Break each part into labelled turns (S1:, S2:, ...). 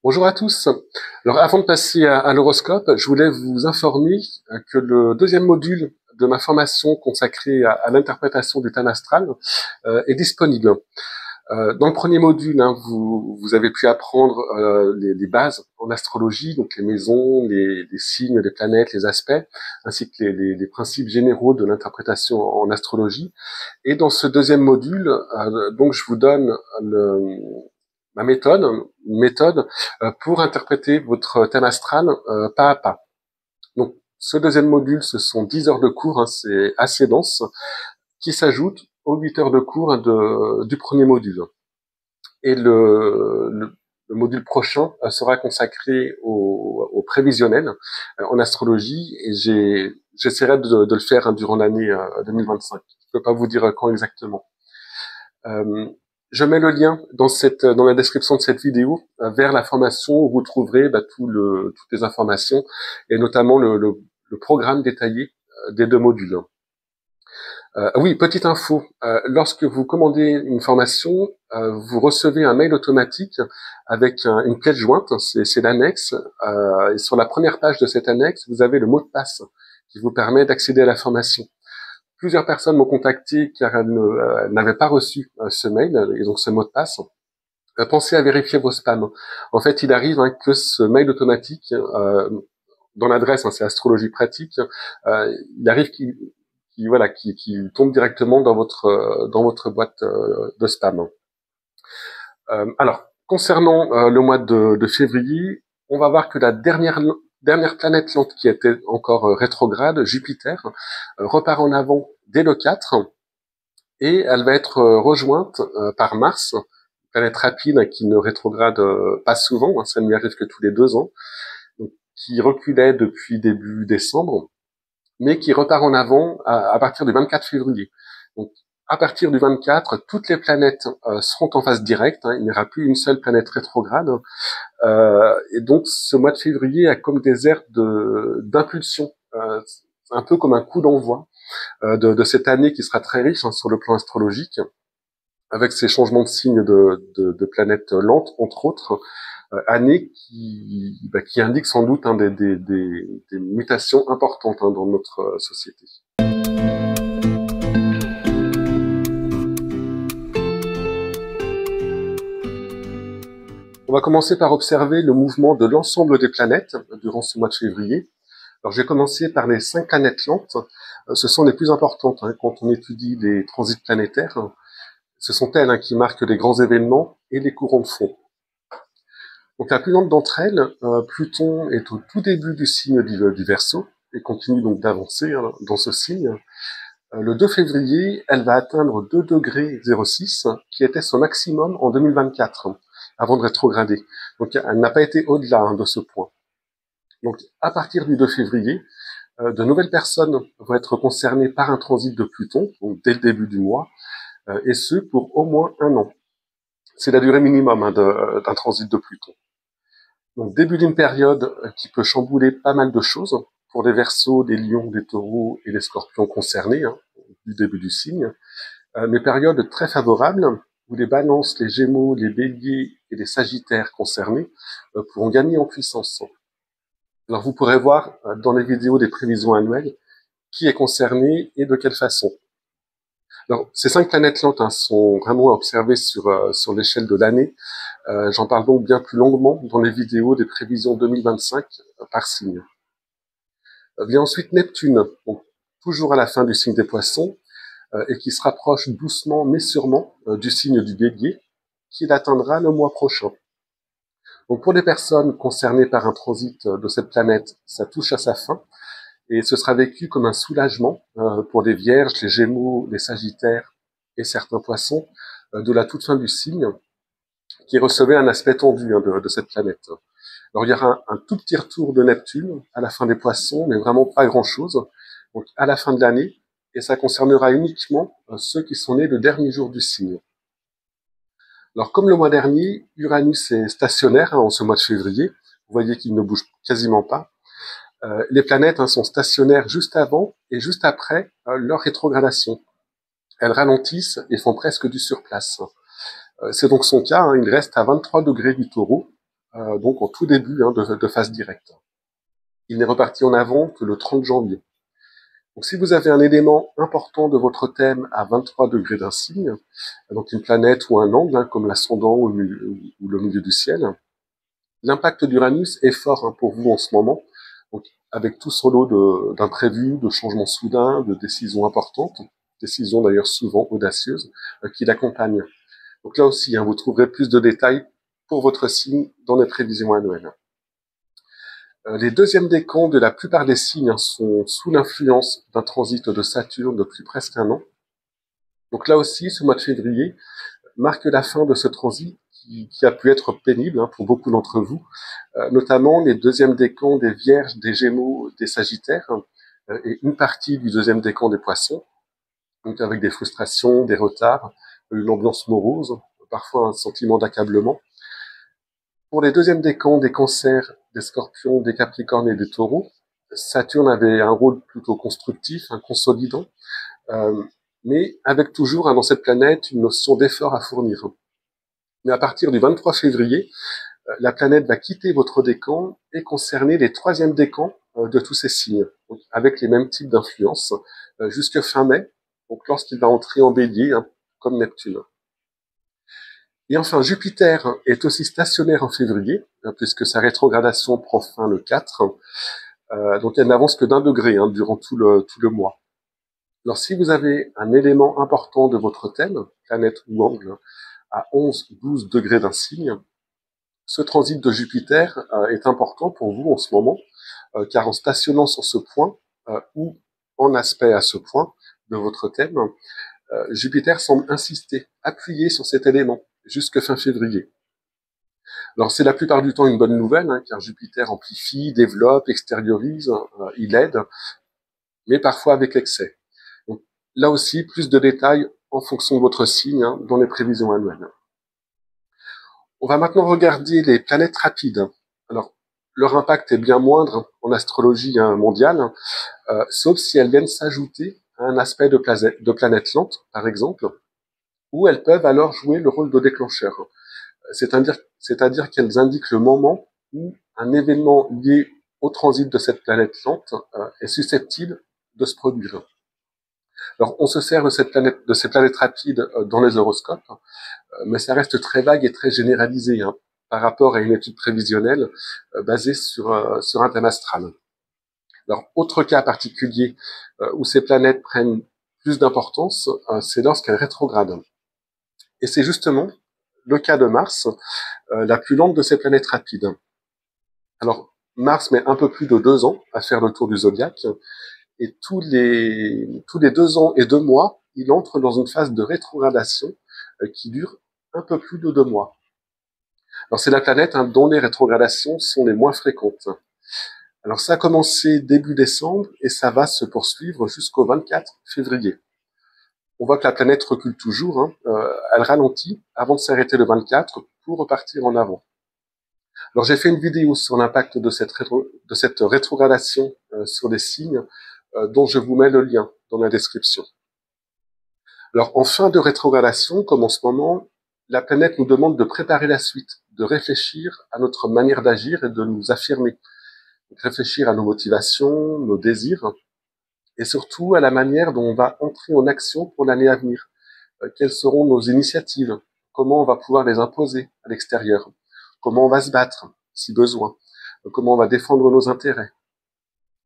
S1: Bonjour à tous. Alors avant de passer à l'horoscope, je voulais vous informer que le deuxième module de ma formation consacrée à l'interprétation du thème astral est disponible. Dans le premier module, vous avez pu apprendre les bases en astrologie, donc les maisons, les signes, les planètes, les aspects, ainsi que les principes généraux de l'interprétation en astrologie. Et dans ce deuxième module, donc je vous donne ma méthode, une méthode pour interpréter votre thème astral pas à pas. Donc, ce deuxième module, ce sont 10 heures de cours, c'est assez dense, qui s'ajoutent aux 8 heures de cours du premier module. Et le module prochain sera consacré au prévisionnel en astrologie, et j'essaierai de le faire durant l'année 2025. Je peux pas vous dire quand exactement. Je mets le lien dans la description de cette vidéo vers la formation où vous trouverez toutes les informations et notamment le programme détaillé des deux modules. Oui, petite info, lorsque vous commandez une formation, vous recevez un mail automatique avec une pièce jointe, c'est l'annexe, et sur la première page de cette annexe, vous avez le mot de passe qui vous permet d'accéder à la formation. Plusieurs personnes m'ont contacté car elles n'avaient pas reçu ce mail et donc ce mot de passe. Pensez à vérifier vos spams. En fait, il arrive que ce mail automatique, dans l'adresse, c'est Astrologie Pratique, il arrive qu'il tombe directement dans votre boîte de spam. Alors, concernant le mois de février, on va voir que la dernière planète lente qui était encore rétrograde, Jupiter, repart en avant dès le 4 et elle va être rejointe par Mars, planète rapide qui ne rétrograde pas souvent, ça ne lui arrive que tous les 2 ans, donc, qui reculait depuis début décembre, mais qui repart en avant à partir du 24 février. Donc, à partir du 24, toutes les planètes seront en phase directe, il n'y aura plus une seule planète rétrograde, et donc ce mois de février a comme des airs d'impulsion, un peu comme un coup d'envoi de cette année qui sera très riche sur le plan astrologique, avec ces changements de signes de planètes lentes, entre autres, année qui indique sans doute des mutations importantes dans notre société. On va commencer par observer le mouvement de l'ensemble des planètes durant ce mois de février. Alors, je vais commencer par les 5 planètes lentes. Ce sont les plus importantes quand on étudie les transits planétaires. Ce sont elles qui marquent les grands événements et les courants de fond. Donc, la plus lente d'entre elles, Pluton, est au tout début du signe du Verseau et continue donc d'avancer dans ce signe. Le 2 février, elle va atteindre 2 degrés 06, qui était son maximum en 2024, avant de rétrograder. Donc, elle n'a pas été au-delà de ce point. Donc, à partir du 2 février, de nouvelles personnes vont être concernées par un transit de Pluton, donc dès le début du mois, et ce pour au moins 1 an. C'est la durée minimum d'un transit de Pluton. Donc, début d'une période qui peut chambouler pas mal de choses pour les Verseaux, les Lions, les Taureaux et les Scorpions concernés, du début du signe, mais période très favorable où les Balances, les Gémeaux, les Béliers et les Sagittaires concernés pourront gagner en puissance. Alors vous pourrez voir dans les vidéos des prévisions annuelles qui est concerné et de quelle façon. Alors ces 5 planètes lentes sont vraiment à observer sur l'échelle de l'année. J'en parle donc bien plus longuement dans les vidéos des prévisions 2025 par signe. Vient ensuite Neptune, donc toujours à la fin du signe des Poissons, et qui se rapproche doucement mais sûrement du signe du Bélier, qui l'atteindra le mois prochain. Donc pour les personnes concernées par un transit de cette planète, ça touche à sa fin, et ce sera vécu comme un soulagement pour les Vierges, les Gémeaux, les Sagittaires et certains Poissons de la toute fin du signe, qui recevaient un aspect tendu de cette planète. Alors il y aura un tout petit retour de Neptune à la fin des Poissons, mais vraiment pas grand-chose, donc à la fin de l'année, et ça concernera uniquement ceux qui sont nés le dernier jour du signe. Alors comme le mois dernier, Uranus est stationnaire en ce mois de février, vous voyez qu'il ne bouge quasiment pas. Les planètes sont stationnaires juste avant et juste après leur rétrogradation. Elles ralentissent et font presque du surplace. C'est donc son cas, il reste à 23 degrés du Taureau, donc en tout début de phase directe. Il n'est reparti en avant que le 30 janvier. Donc si vous avez un élément important de votre thème à 23 degrés d'un signe, donc une planète ou un angle, comme l'ascendant ou le milieu du ciel, l'impact d'Uranus est fort pour vous en ce moment, donc avec tout son lot d'imprévus, de changements soudains, de décisions importantes, décisions d'ailleurs souvent audacieuses, qui l'accompagnent. Donc là aussi, vous trouverez plus de détails pour votre signe dans les prévisions annuelles. Les deuxièmes décans de la plupart des signes sont sous l'influence d'un transit de Saturne depuis presque un an. Donc là aussi, ce mois de février marque la fin de ce transit qui a pu être pénible pour beaucoup d'entre vous, notamment les deuxièmes décans des Vierges, des Gémeaux, des Sagittaires, et une partie du deuxième décan des Poissons, donc avec des frustrations, des retards, une ambiance morose, parfois un sentiment d'accablement. Pour les deuxièmes décans des Cancers, des Scorpions, des Capricornes et des Taureaux, Saturne avait un rôle plutôt constructif, consolidant, mais avec toujours dans cette planète une notion d'effort à fournir. Mais à partir du 23 février, la planète va quitter votre décan et concerner les troisièmes décans de tous ces signes, donc avec les mêmes types d'influences, jusque fin mai, donc lorsqu'il va entrer en Bélier, comme Neptune. Et enfin, Jupiter est aussi stationnaire en février, puisque sa rétrogradation prend fin le 4, donc elle n'avance que d'1 degré durant tout le mois. Alors si vous avez un élément important de votre thème, planète ou angle, à 11-12 degrés d'un signe, ce transit de Jupiter est important pour vous en ce moment, car en stationnant sur ce point, ou en aspect à ce point de votre thème, Jupiter semble insister, appuyer sur cet élément, jusque fin février. Alors c'est la plupart du temps une bonne nouvelle, car Jupiter amplifie, développe, extériorise, il aide, mais parfois avec excès. Donc, là aussi, plus de détails en fonction de votre signe dans les prévisions annuelles. On va maintenant regarder les planètes rapides. Alors, leur impact est bien moindre en astrologie mondiale, sauf si elles viennent s'ajouter à un aspect de planète lente, par exemple, où elles peuvent alors jouer le rôle de déclencheur. C'est-à-dire qu'elles indiquent le moment où un événement lié au transit de cette planète lente est susceptible de se produire. Alors, on se sert de ces planètes rapides dans les horoscopes, mais ça reste très vague et très généralisé par rapport à une étude prévisionnelle basée sur un thème astral. Alors, autre cas particulier où ces planètes prennent plus d'importance, c'est lorsqu'elles rétrogradent. Et c'est justement le cas de Mars, la plus lente de ces planètes rapides. Alors, Mars met un peu plus de 2 ans à faire le tour du zodiaque, et tous les 2 ans et 2 mois, il entre dans une phase de rétrogradation qui dure un peu plus de 2 mois. Alors, c'est la planète dont les rétrogradations sont les moins fréquentes. Alors, ça a commencé début décembre et ça va se poursuivre jusqu'au 24 février. On voit que la planète recule toujours, elle ralentit avant de s'arrêter le 24 pour repartir en avant. Alors j'ai fait une vidéo sur l'impact de cette rétrogradation sur les signes, dont je vous mets le lien dans la description. Alors en fin de rétrogradation, comme en ce moment, la planète nous demande de préparer la suite, de réfléchir à notre manière d'agir et de nous affirmer. Donc, réfléchir à nos motivations, nos désirs, et surtout à la manière dont on va entrer en action pour l'année à venir. Quelles seront nos initiatives? Comment on va pouvoir les imposer à l'extérieur? Comment on va se battre, si besoin? Comment on va défendre nos intérêts?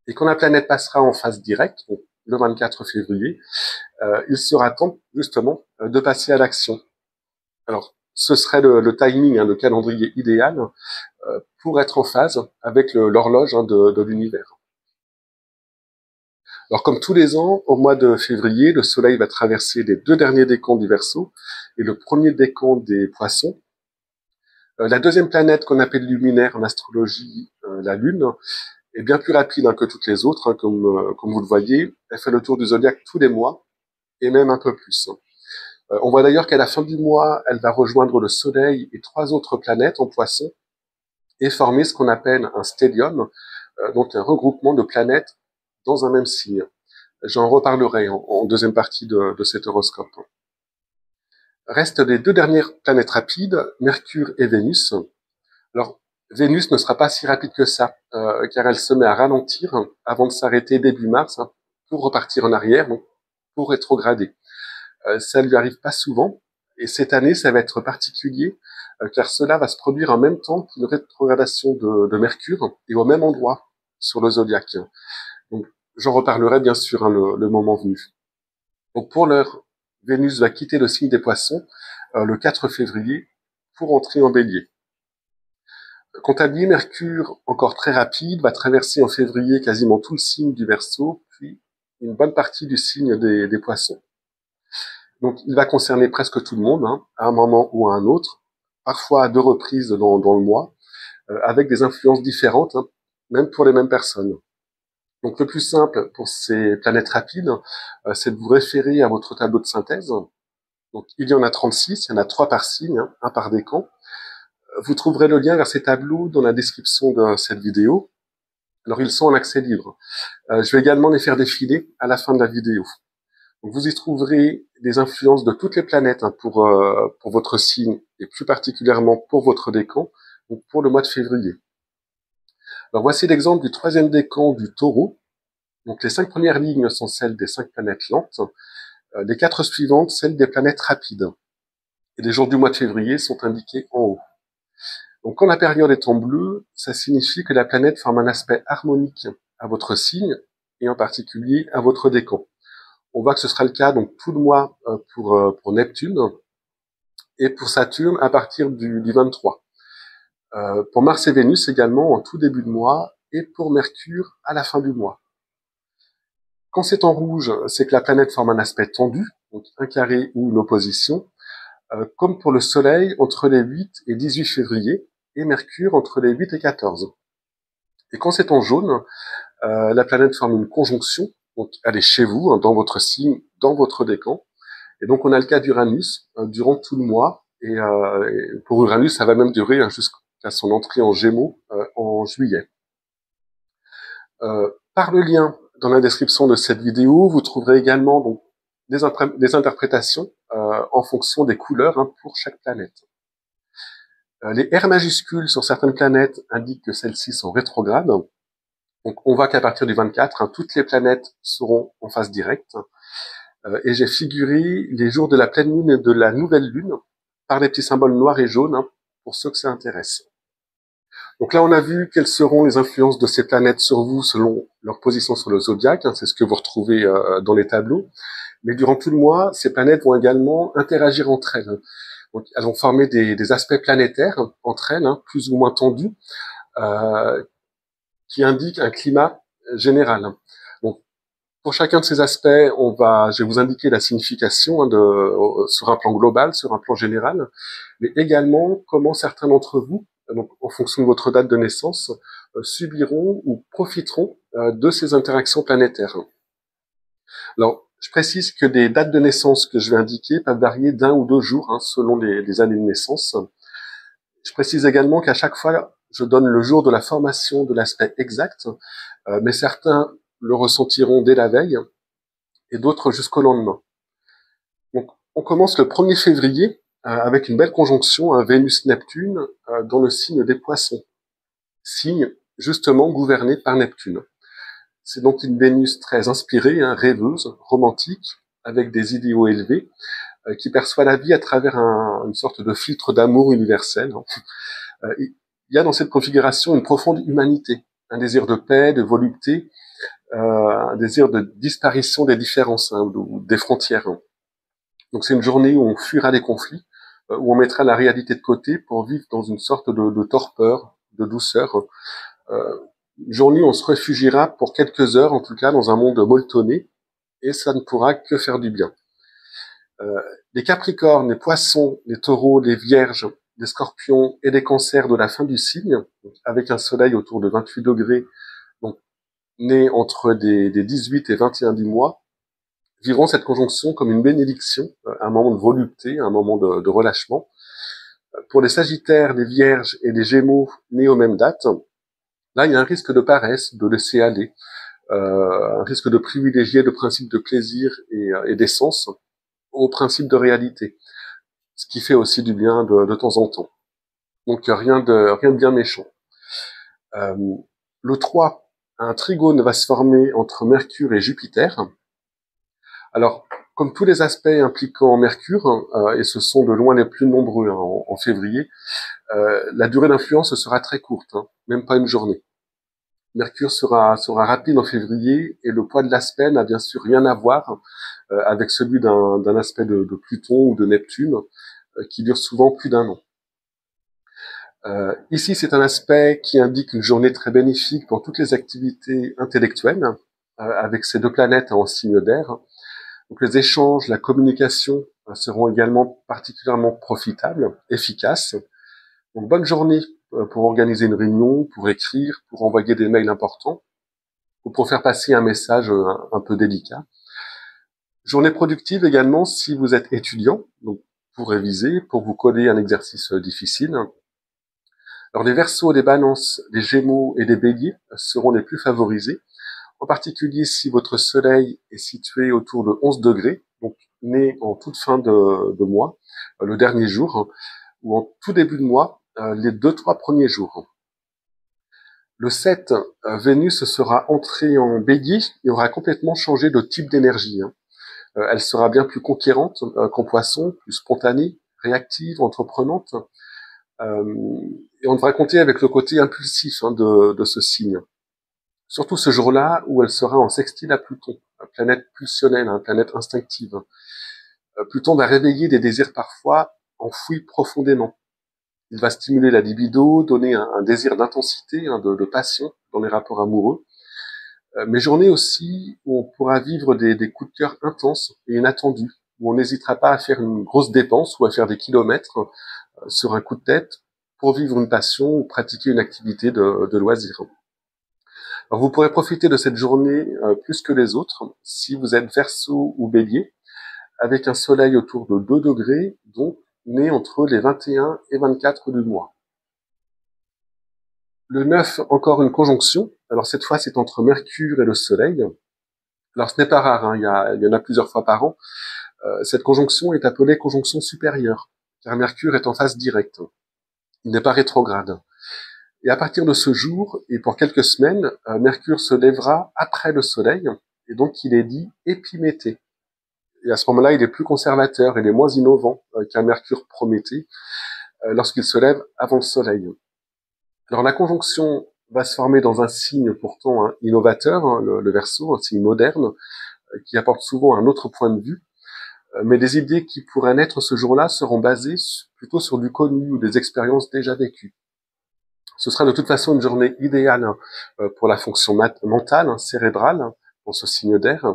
S1: Et quand la planète passera en phase directe, donc le 24 février, il sera temps, justement, de passer à l'action. Alors, ce serait le timing, le calendrier idéal pour être en phase avec l'horloge de l'univers. Alors, comme tous les ans, au mois de février, le Soleil va traverser les 2 derniers décans du Verseau et le premier décan des Poissons. La deuxième planète qu'on appelle luminaire en astrologie, la Lune, est bien plus rapide que toutes les autres, comme vous le voyez. Elle fait le tour du zodiaque tous les mois, et même un peu plus. On voit d'ailleurs qu'à la fin du mois, elle va rejoindre le Soleil et 3 autres planètes en Poissons, et former ce qu'on appelle un stellium, donc un regroupement de planètes dans un même signe. J'en reparlerai en deuxième partie de cet horoscope. Restent les 2 dernières planètes rapides, Mercure et Vénus. Alors, Vénus ne sera pas si rapide que ça, car elle se met à ralentir avant de s'arrêter début mars pour repartir en arrière, donc pour rétrograder. Ça lui arrive pas souvent, et cette année, ça va être particulier, car cela va se produire en même temps qu'une rétrogradation de Mercure, et au même endroit sur le zodiaque. Donc, j'en reparlerai bien sûr le moment venu. Donc, pour l'heure, Vénus va quitter le signe des Poissons le 4 février pour entrer en Bélier. Quant à lui, Mercure, encore très rapide, va traverser en février quasiment tout le signe du Verseau, puis une bonne partie du signe des Poissons. Donc, il va concerner presque tout le monde, à un moment ou à un autre, parfois à 2 reprises dans le mois, avec des influences différentes, même pour les mêmes personnes. Donc, le plus simple pour ces planètes rapides, c'est de vous référer à votre tableau de synthèse. Donc, il y en a 36, il y en a 3 par signe, un par décan. Vous trouverez le lien vers ces tableaux dans la description de cette vidéo. Alors, ils sont en accès libre. Je vais également les faire défiler à la fin de la vidéo. Donc, vous y trouverez des influences de toutes les planètes pour votre signe et plus particulièrement pour votre décan, donc pour le mois de février. Alors, voici l'exemple du 3e décan du Taureau. Donc, les 5 premières lignes sont celles des 5 planètes lentes. Les 4 suivantes, celles des planètes rapides. Et les jours du mois de février sont indiqués en haut. Donc, quand la période est en bleu, ça signifie que la planète forme un aspect harmonique à votre signe, et en particulier à votre décan. On voit que ce sera le cas donc tout le mois pour Neptune, et pour Saturne à partir du 23. Pour Mars et Vénus également en tout début de mois, et pour Mercure à la fin du mois. Quand c'est en rouge, c'est que la planète forme un aspect tendu, donc un carré ou une opposition, comme pour le Soleil entre les 8 et 18 février, et Mercure entre les 8 et 14. Et quand c'est en jaune, la planète forme une conjonction, donc elle est chez vous, dans votre signe, dans votre décan. Et donc on a le cas d'Uranus durant tout le mois, et pour Uranus, ça va même durer jusqu'à son entrée en Gémeaux en juillet. Par le lien dans la description de cette vidéo, vous trouverez également donc des interprétations en fonction des couleurs pour chaque planète. Les R majuscules sur certaines planètes indiquent que celles-ci sont rétrogrades. Donc on voit qu'à partir du 24, toutes les planètes seront en phase directe. Et j'ai figuré les jours de la pleine lune et de la nouvelle lune par les petits symboles noirs et jaunes pour ceux que ça intéresse. Donc là, on a vu quelles seront les influences de ces planètes sur vous selon leur position sur le zodiaque. C'est ce que vous retrouvez dans les tableaux. Mais durant tout le mois, ces planètes vont également interagir entre elles. Donc, elles vont former des aspects planétaires entre elles, plus ou moins tendus, qui indiquent un climat général. Donc, pour chacun de ces aspects, je vais vous indiquer la signification sur un plan global, sur un plan général, mais également comment certains d'entre vous, donc en fonction de votre date de naissance, subiront ou profiteront de ces interactions planétaires. Alors, je précise que les dates de naissance que je vais indiquer peuvent varier d'1 ou 2 jours selon les années de naissance. Je précise également qu'à chaque fois, je donne le jour de la formation de l'aspect exact, mais certains le ressentiront dès la veille et d'autres jusqu'au lendemain. Donc, on commence le 1er février avec une belle conjonction Vénus-Neptune dans le signe des Poissons, signe justement gouverné par Neptune. C'est donc une Vénus très inspirée, rêveuse, romantique, avec des idéaux élevés, qui perçoit la vie à travers une sorte de filtre d'amour universel. Il y a dans cette configuration une profonde humanité, un désir de paix, de volupté, un désir de disparition des différences, des frontières. Donc c'est une journée où on fuira les conflits, où on mettra la réalité de côté pour vivre dans une sorte de torpeur, de douceur. Une journée où on se réfugiera pour quelques heures, en tout cas, dans un monde molletonné, et ça ne pourra que faire du bien. Les Capricornes, les Poissons, les Taureaux, les Vierges, les Scorpions et les Cancers de la fin du signe, avec un soleil autour de 28 degrés, donc né entre des 18 et 21 du mois, vivront cette conjonction comme une bénédiction, un moment de volupté, un moment de relâchement. Pour les Sagittaires, les Vierges et les Gémeaux nés aux mêmes dates, là il y a un risque de paresse, de laisser aller, un risque de privilégier le principe de plaisir et d'essence au principe de réalité, ce qui fait aussi du bien de temps en temps. Donc rien de bien méchant. Euh, le 3, un trigone va se former entre Mercure et Jupiter. Alors, comme tous les aspects impliquant Mercure, et ce sont de loin les plus nombreux en février, la durée d'influence sera très courte, même pas une journée. Mercure sera rapide en février et le poids de l'aspect n'a bien sûr rien à voir avec celui d'un aspect de Pluton ou de Neptune qui dure souvent plus d'un an. Ici, c'est un aspect qui indique une journée très bénéfique pour toutes les activités intellectuelles, avec ces deux planètes en signe d'air. Donc les échanges, la communication seront également particulièrement profitables, efficaces. Donc bonne journée pour organiser une réunion, pour écrire, pour envoyer des mails importants, ou pour faire passer un message un peu délicat. Journée productive également si vous êtes étudiant, donc pour réviser, pour vous coller un exercice difficile. Alors les Verseaux, les Balances, les Gémeaux et les Béliers seront les plus favorisés, en particulier si votre Soleil est situé autour de 11 degrés, donc né en toute fin de mois, le dernier jour, ou en tout début de mois, les 2-3 premiers jours. Le 7, Vénus sera entrée en Bélier et aura complètement changé de type d'énergie. Elle sera bien plus conquérante qu'en Poisson, plus spontanée, réactive, entreprenante. Et on devra compter avec le côté impulsif de ce signe. Surtout ce jour-là où elle sera en sextile à Pluton, planète pulsionnelle, planète instinctive. Pluton va réveiller des désirs parfois enfouis profondément. Il va stimuler la libido, donner un désir d'intensité, de passion dans les rapports amoureux. Mais journée aussi où on pourra vivre des coups de cœur intenses et inattendus, où on n'hésitera pas à faire une grosse dépense ou à faire des kilomètres sur un coup de tête pour vivre une passion ou pratiquer une activité de loisir. Alors vous pourrez profiter de cette journée plus que les autres si vous êtes Verseau ou Bélier, avec un soleil autour de 2 degrés, donc né entre les 21 et 24 du mois. Le 9, encore une conjonction. Alors cette fois, c'est entre Mercure et le Soleil. Alors ce n'est pas rare, il y en a plusieurs fois par an. Cette conjonction est appelée conjonction supérieure, car Mercure est en phase directe. Il n'est pas rétrograde. Et à partir de ce jour, et pour quelques semaines, Mercure se lèvera après le Soleil, et donc il est dit épiméthée. Et à ce moment-là, il est plus conservateur, il est moins innovant qu'un Mercure prométhée lorsqu'il se lève avant le Soleil. Alors la conjonction va se former dans un signe pourtant innovateur, le Verseau, un signe moderne, qui apporte souvent un autre point de vue, mais des idées qui pourraient naître ce jour-là seront basées plutôt sur du connu ou des expériences déjà vécues. Ce sera de toute façon une journée idéale pour la fonction mentale, cérébrale, pour ce signe d'air.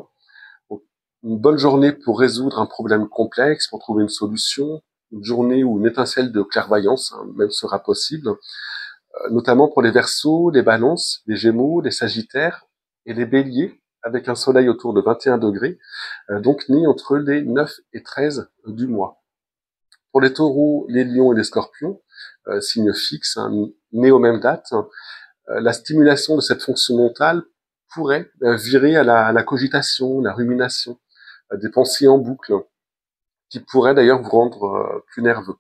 S1: Une bonne journée pour résoudre un problème complexe, pour trouver une solution. Une journée où une étincelle de clairvoyance même sera possible, notamment pour les Verseaux, les Balances, les Gémeaux, les Sagittaires et les Béliers, avec un soleil autour de 21 degrés, donc né entre les 9 et 13 du mois. Pour les Taureaux, les Lions et les Scorpions, signes fixes, nés aux mêmes dates, la stimulation de cette fonction mentale pourrait virer à la cogitation, la rumination, des pensées en boucle, qui pourraient d'ailleurs vous rendre plus nerveux.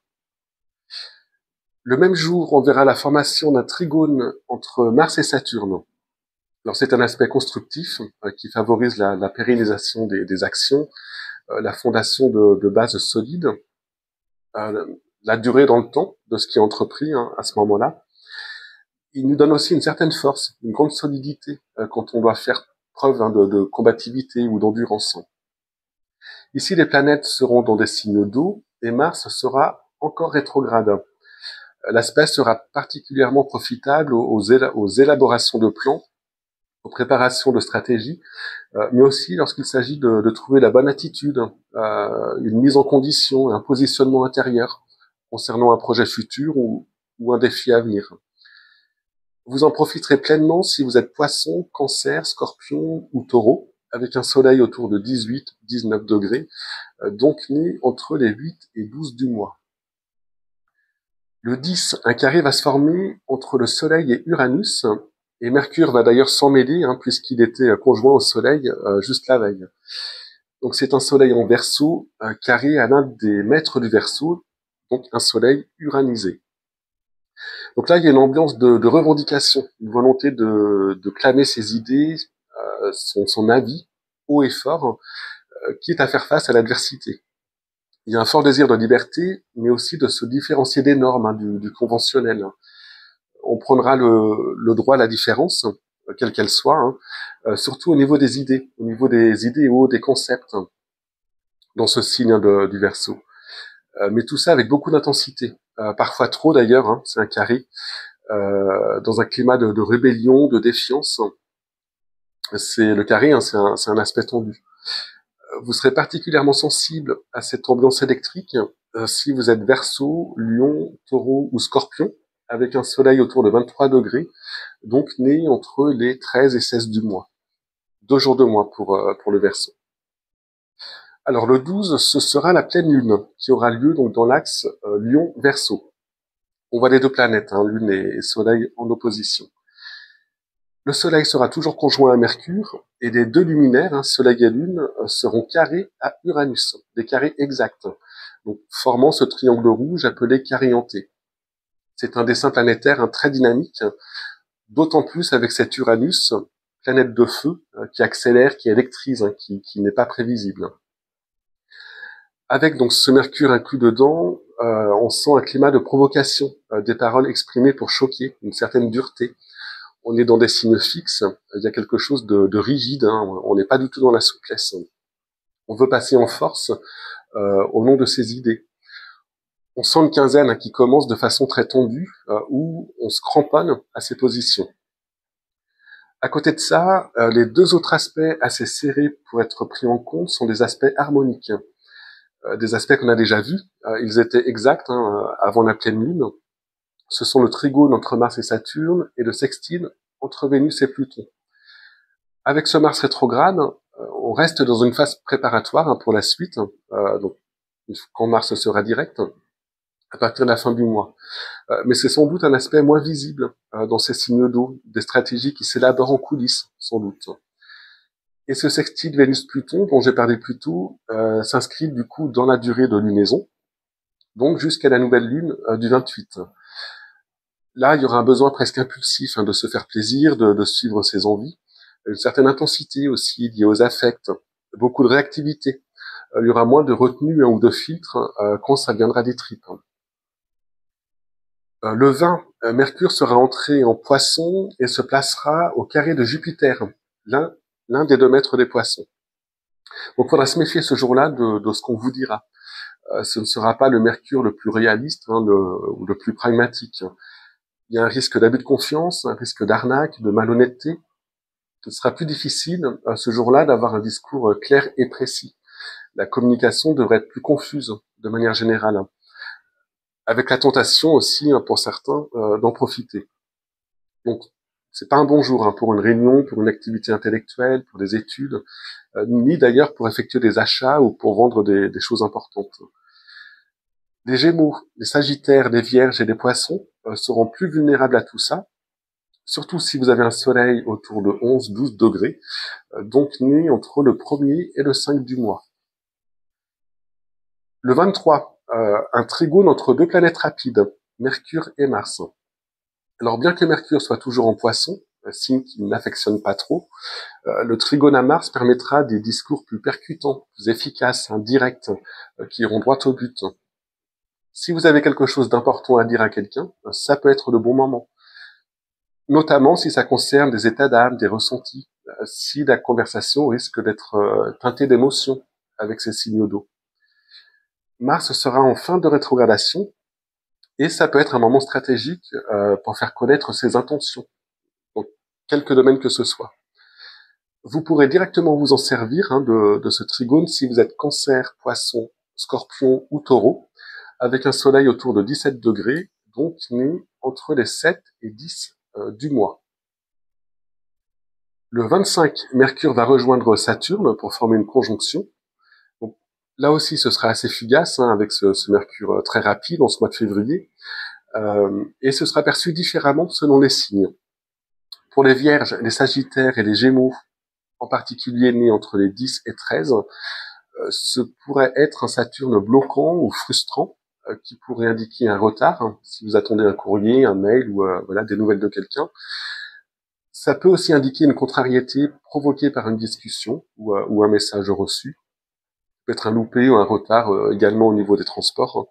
S1: Le même jour, on verra la formation d'un trigone entre Mars et Saturne. Alors c'est un aspect constructif qui favorise la pérennisation des actions, la fondation de bases solides, la durée dans le temps de ce qui est entrepris à ce moment-là. Il nous donne aussi une certaine force, une grande solidité quand on doit faire preuve de combativité ou d'endurance. Ici, les planètes seront dans des signes d'eau et Mars sera encore rétrograde. L'aspect sera particulièrement profitable aux élaborations de plans, aux préparations de stratégies, mais aussi lorsqu'il s'agit de trouver la bonne attitude, une mise en condition, un positionnement intérieur concernant un projet futur ou un défi à venir. Vous en profiterez pleinement si vous êtes Poisson, Cancer, Scorpion ou Taureau, avec un soleil autour de 18-19 degrés, donc né entre les 8 et 12 du mois. Le 10, un carré va se former entre le Soleil et Uranus, et Mercure va d'ailleurs s'en mêler, puisqu'il était conjoint au Soleil juste la veille. Donc c'est un Soleil en Verseau, carré à l'un des maîtres du Verseau, donc un Soleil uranisé. Donc là, il y a une ambiance de revendication, une volonté de clamer ses idées, son avis, haut et fort, quitte à faire face à l'adversité. Il y a un fort désir de liberté, mais aussi de se différencier des normes, hein, du conventionnel. On prendra le droit à la différence, quelle qu'elle soit, hein, surtout au niveau des idées, au niveau des idéaux, des concepts, hein, dans ce signe, hein, du Verseau. Mais tout ça avec beaucoup d'intensité, parfois trop d'ailleurs, hein, c'est un carré, dans un climat de rébellion, de défiance. C'est le carré, hein, c'est un aspect tendu. Vous serez particulièrement sensible à cette ambiance électrique si vous êtes Verseau, Lion, Taureau ou Scorpion, avec un soleil autour de 23 degrés, donc né entre les 13 et 16 du mois. 2 jours de mois pour le Verseau. Alors le 12, ce sera la pleine lune qui aura lieu donc dans l'axe Lion-Verseau. On voit les deux planètes, hein, lune et soleil en opposition. Le soleil sera toujours conjoint à Mercure et les deux luminaires, hein, soleil et lune, seront carrés à Uranus, des carrés exacts, donc formant ce triangle rouge appelé carré hanté. C'est un dessin planétaire, hein, très dynamique, d'autant plus avec cet Uranus, planète de feu, qui accélère, qui électrise, hein, qui n'est pas prévisible. Avec donc ce Mercure inclus dedans, on sent un climat de provocation, des paroles exprimées pour choquer, une certaine dureté. On est dans des signes fixes, il y a quelque chose de rigide, hein, on n'est pas du tout dans la souplesse. On veut passer en force au nom de ses idées. On sent une quinzaine, hein, qui commence de façon très tendue, où on se cramponne à ses positions. À côté de ça, les deux autres aspects assez serrés pour être pris en compte sont des aspects harmoniques. Des aspects qu'on a déjà vus, ils étaient exacts, hein, avant la pleine lune. Ce sont le trigone entre Mars et Saturne et le sextile entre Vénus et Pluton. Avec ce Mars rétrograde, on reste dans une phase préparatoire, hein, pour la suite, donc quand Mars sera direct, à partir de la fin du mois. Mais c'est sans doute un aspect moins visible dans ces signes d'eau, des stratégies qui s'élaborent en coulisses, sans doute. Et ce sextile Vénus-Pluton, dont j'ai parlé plus tôt, s'inscrit du coup dans la durée de lunaison, donc jusqu'à la nouvelle lune du 28. Là, il y aura un besoin presque impulsif, hein, de se faire plaisir, de suivre ses envies, une certaine intensité aussi liée aux affects, beaucoup de réactivité. Il y aura moins de retenue, hein, ou de filtre quand ça viendra des tripes. Le 20, Mercure sera entré en Poisson et se placera au carré de Jupiter, l'un des 2 maîtres des Poissons. Donc, il faudra se méfier ce jour-là de ce qu'on vous dira. Ce ne sera pas le Mercure le plus réaliste, hein, ou le plus pragmatique. Il y a un risque d'abus de confiance, un risque d'arnaque, de malhonnêteté. Ce sera plus difficile ce jour-là d'avoir un discours clair et précis. La communication devrait être plus confuse de manière générale, hein, avec la tentation aussi, hein, pour certains, d'en profiter. Donc, c'est pas un bon jour, hein, pour une réunion, pour une activité intellectuelle, pour des études, ni d'ailleurs pour effectuer des achats ou pour vendre des choses importantes. Les Gémeaux, les Sagittaires, les Vierges et les Poissons seront plus vulnérables à tout ça, surtout si vous avez un soleil autour de 11-12 degrés, donc né entre le 1er et le 5 du mois. Le 23, un trigone entre 2 planètes rapides, Mercure et Mars. Alors bien que Mercure soit toujours en Poisson, signe qu'il n'affectionne pas trop, le trigone à Mars permettra des discours plus percutants, plus efficaces, hein, directs, qui iront droit au but. Si vous avez quelque chose d'important à dire à quelqu'un, ça peut être le bon moment. Notamment si ça concerne des états d'âme, des ressentis, si la conversation risque d'être teintée d'émotions avec ces signaux d'eau. Mars sera en fin de rétrogradation et ça peut être un moment stratégique pour faire connaître ses intentions, dans quelque domaine que ce soit. Vous pourrez directement vous en servir, hein, de ce trigone si vous êtes Cancer, Poisson, Scorpion ou Taureau, avec un soleil autour de 17 degrés, donc né entre les 7 et 10 du mois. Le 25, Mercure va rejoindre Saturne pour former une conjonction. Donc, là aussi, ce sera assez fugace, hein, avec ce Mercure très rapide en ce mois de février, et ce sera perçu différemment selon les signes. Pour les Vierges, les Sagittaires et les Gémeaux, en particulier nés entre les 10 et 13, ce pourrait être un Saturne bloquant ou frustrant, qui pourrait indiquer un retard, hein, si vous attendez un courrier, un mail ou voilà des nouvelles de quelqu'un. Ça peut aussi indiquer une contrariété provoquée par une discussion ou un message reçu. Ça peut être un loupé ou un retard également au niveau des transports.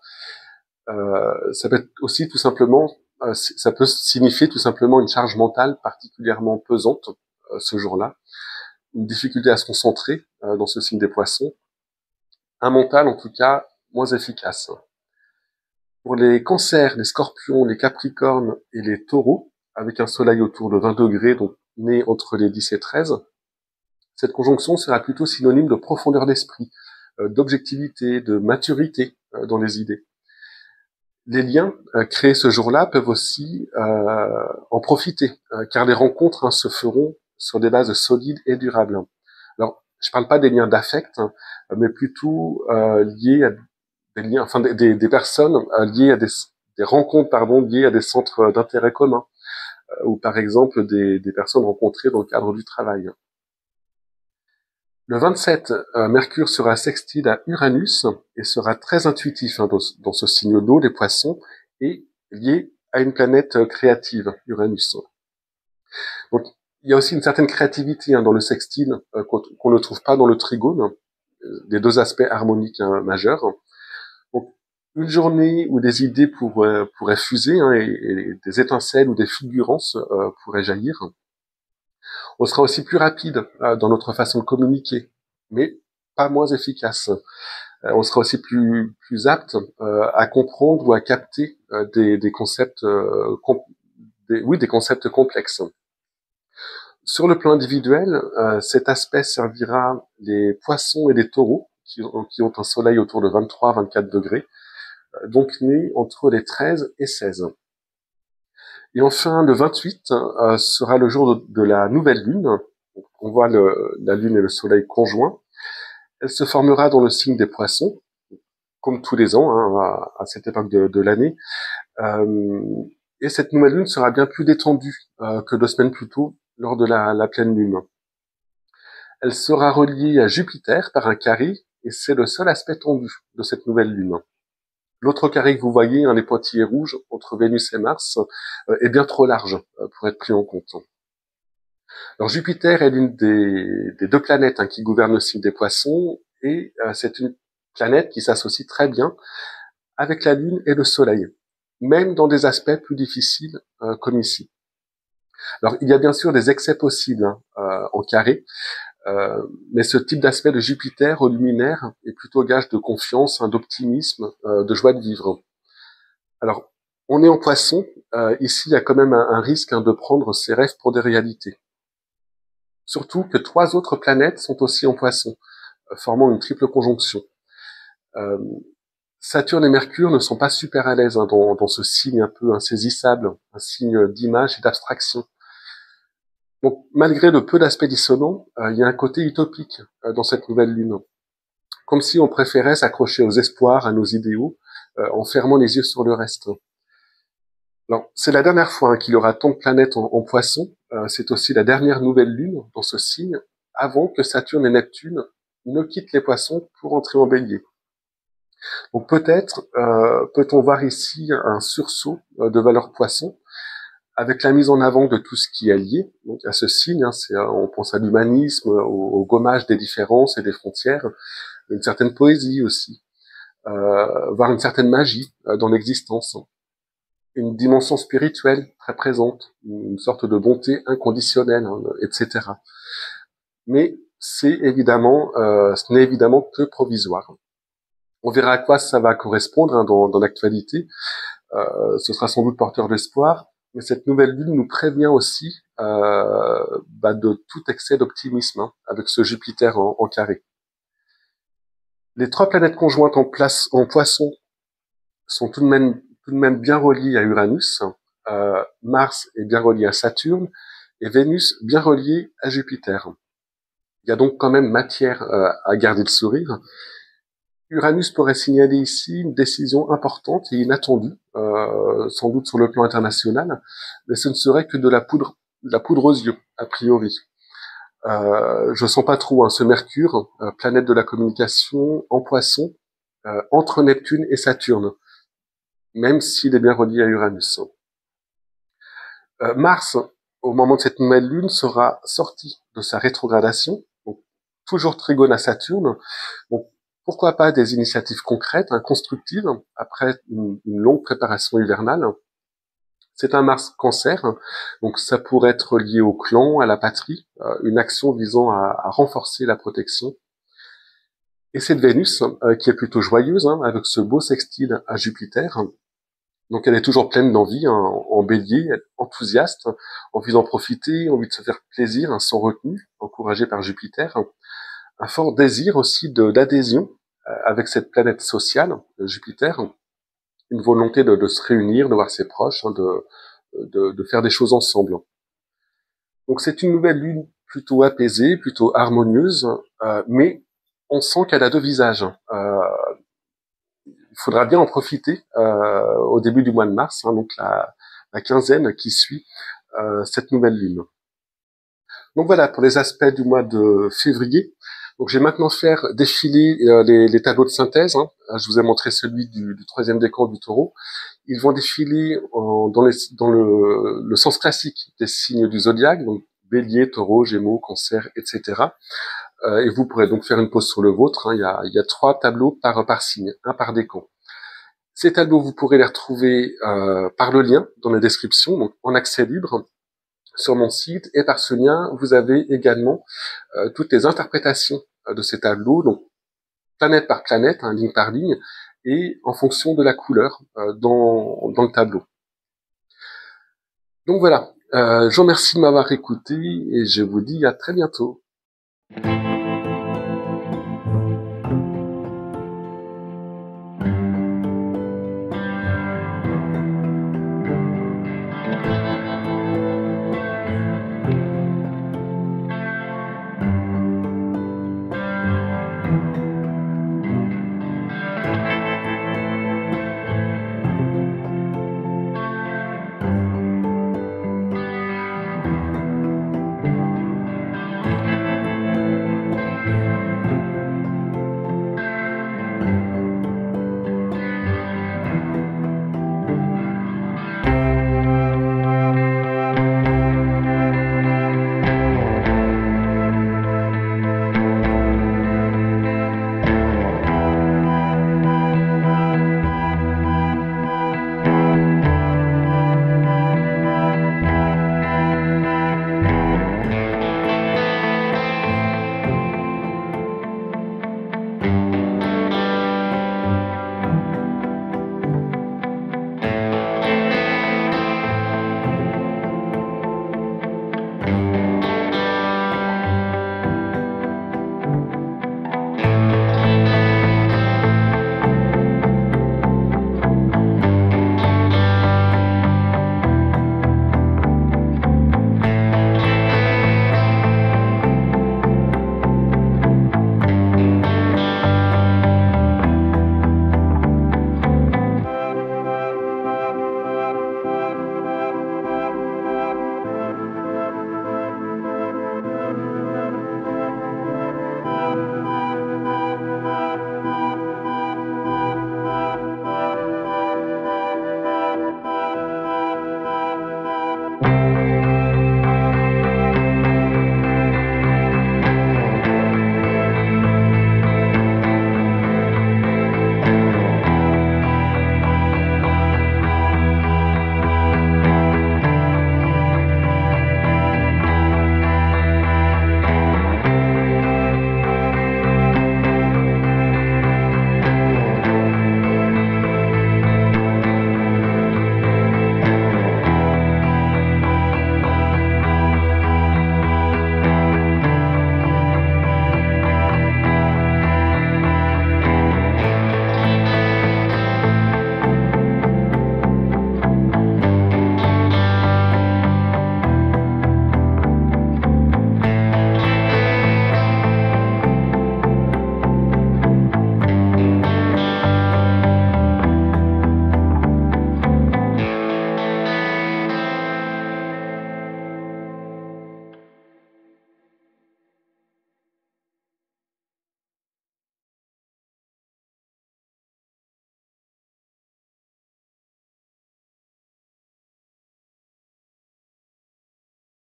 S1: Ça peut être aussi tout simplement, ça peut signifier tout simplement une charge mentale particulièrement pesante ce jour-là, une difficulté à se concentrer dans ce signe des Poissons, un mental en tout cas moins efficace. Pour les cancers, les scorpions, les capricornes et les taureaux, avec un soleil autour de 20 degrés, donc né entre les 10 et 13, cette conjonction sera plutôt synonyme de profondeur d'esprit, d'objectivité, de maturité dans les idées. Les liens créés ce jour-là peuvent aussi en profiter, car les rencontres se feront sur des bases solides et durables. Alors, je ne parle pas des liens d'affect, mais plutôt liés à des liens, enfin des personnes liées à des rencontres, liées à des centres d'intérêt commun, ou par exemple des personnes rencontrées dans le cadre du travail. Le 27, Mercure sera sextile à Uranus et sera très intuitif dans ce signe d'eau, les Poissons, et lié à une planète créative, Uranus. Donc, il y a aussi une certaine créativité dans le sextile qu'on ne trouve pas dans le trigone, des deux aspects harmoniques majeurs. Donc, une journée où des idées pourraient fuser et des étincelles ou des fulgurances pourraient jaillir. On sera aussi plus rapide dans notre façon de communiquer, mais pas moins efficace. On sera aussi plus apte à comprendre ou à capter des concepts des concepts complexes. Sur le plan individuel, cet aspect servira les Poissons et les Taureaux qui ont un soleil autour de 23-24 degrés, donc nés entre les 13 et 16. Et enfin, le 28 sera le jour de la nouvelle lune. On voit la lune et le soleil conjoints. Elle se formera dans le signe des Poissons, comme tous les ans, à cette époque de l'année. Et cette nouvelle lune sera bien plus détendue que 2 semaines plus tôt, lors de la pleine lune. Elle sera reliée à Jupiter par un carré, et c'est le seul aspect tendu de cette nouvelle lune. L'autre carré que vous voyez, les pointillés rouges, entre Vénus et Mars, est bien trop large pour être pris en compte. Alors Jupiter est l'une des 2 planètes qui gouvernent le signe des Poissons, et c'est une planète qui s'associe très bien avec la Lune et le Soleil, même dans des aspects plus difficiles comme ici. Alors il y a bien sûr des excès possibles en carré, mais ce type d'aspect de Jupiter au luminaire est plutôt gage de confiance, d'optimisme, de joie de vivre. Alors, on est en Poisson, ici il y a quand même un risque de prendre ses rêves pour des réalités. Surtout que 3 autres planètes sont aussi en Poisson, formant une triple conjonction. Saturne et Mercure ne sont pas super à l'aise dans ce signe un peu insaisissable, un signe d'image et d'abstraction. Donc, malgré le peu d'aspects dissonants, il y a un côté utopique dans cette nouvelle lune. Comme si on préférait s'accrocher aux espoirs, à nos idéaux, en fermant les yeux sur le reste. Alors, c'est la dernière fois qu'il y aura tant de planètes en Poisson. C'est aussi la dernière nouvelle lune dans ce signe, avant que Saturne et Neptune ne quittent les Poissons pour entrer en Bélier. Donc peut-être peut-on voir ici un sursaut de valeur Poisson, avec la mise en avant de tout ce qui est lié donc à ce signe. On pense à l'humanisme, au gommage des différences et des frontières, une certaine poésie aussi, voire une certaine magie dans l'existence, une dimension spirituelle très présente, une sorte de bonté inconditionnelle, etc. Mais ce n'est évidemment que provisoire. On verra à quoi ça va correspondre dans l'actualité. Ce sera sans doute porteur d'espoir, mais cette nouvelle lune nous prévient aussi de tout excès d'optimisme avec ce Jupiter en carré. Les 3 planètes conjointes en Poisson sont tout de même bien reliées à Uranus, Mars est bien relié à Saturne, et Vénus bien reliée à Jupiter. Il y a donc quand même matière à garder le sourire. Uranus pourrait signaler ici une décision importante et inattendue, sans doute sur le plan international, mais ce ne serait que de la poudre aux yeux, a priori. Je sens pas trop ce Mercure, planète de la communication en Poisson, entre Neptune et Saturne. même s'il est bien relié à Uranus. Mars, au moment de cette nouvelle lune, sera sorti de sa rétrogradation, donc toujours trigone à Saturne. Donc, pourquoi pas des initiatives concrètes, constructives, après une longue préparation hivernale. C'est un Mars Cancer, donc ça pourrait être lié au clan, à la patrie, une action visant à renforcer la protection. Et cette Vénus, qui est plutôt joyeuse, avec ce beau sextile à Jupiter. Donc elle est toujours pleine d'envie, en bélier, enthousiaste, envie d'en profiter, envie de se faire plaisir, sans retenue, encouragée par Jupiter. Un fort désir aussi d'adhésion avec cette planète sociale, Jupiter. Une volonté de se réunir, de voir ses proches, de faire des choses ensemble. Donc c'est une nouvelle lune plutôt apaisée, plutôt harmonieuse, mais on sent qu'elle a deux visages. Il faudra bien en profiter au début du mois de mars, donc la quinzaine qui suit cette nouvelle lune. Donc voilà pour les aspects du mois de février. Donc je vais maintenant faire défiler les tableaux de synthèse. Je vous ai montré celui du troisième décan du Taureau. Ils vont défiler dans le sens classique des signes du zodiaque, donc Bélier, Taureau, Gémeaux, Cancer, etc. Et vous pourrez donc faire une pause sur le vôtre. Il y a 3 tableaux par signe, un par décan. Ces tableaux, vous pourrez les retrouver par le lien dans la description, donc en accès libre sur mon site. Et par ce lien, vous avez également toutes les interprétations de ces tableaux, donc planète par planète, ligne par ligne, et en fonction de la couleur dans le tableau. Donc voilà, je vous remercie de m'avoir écouté et je vous dis à très bientôt.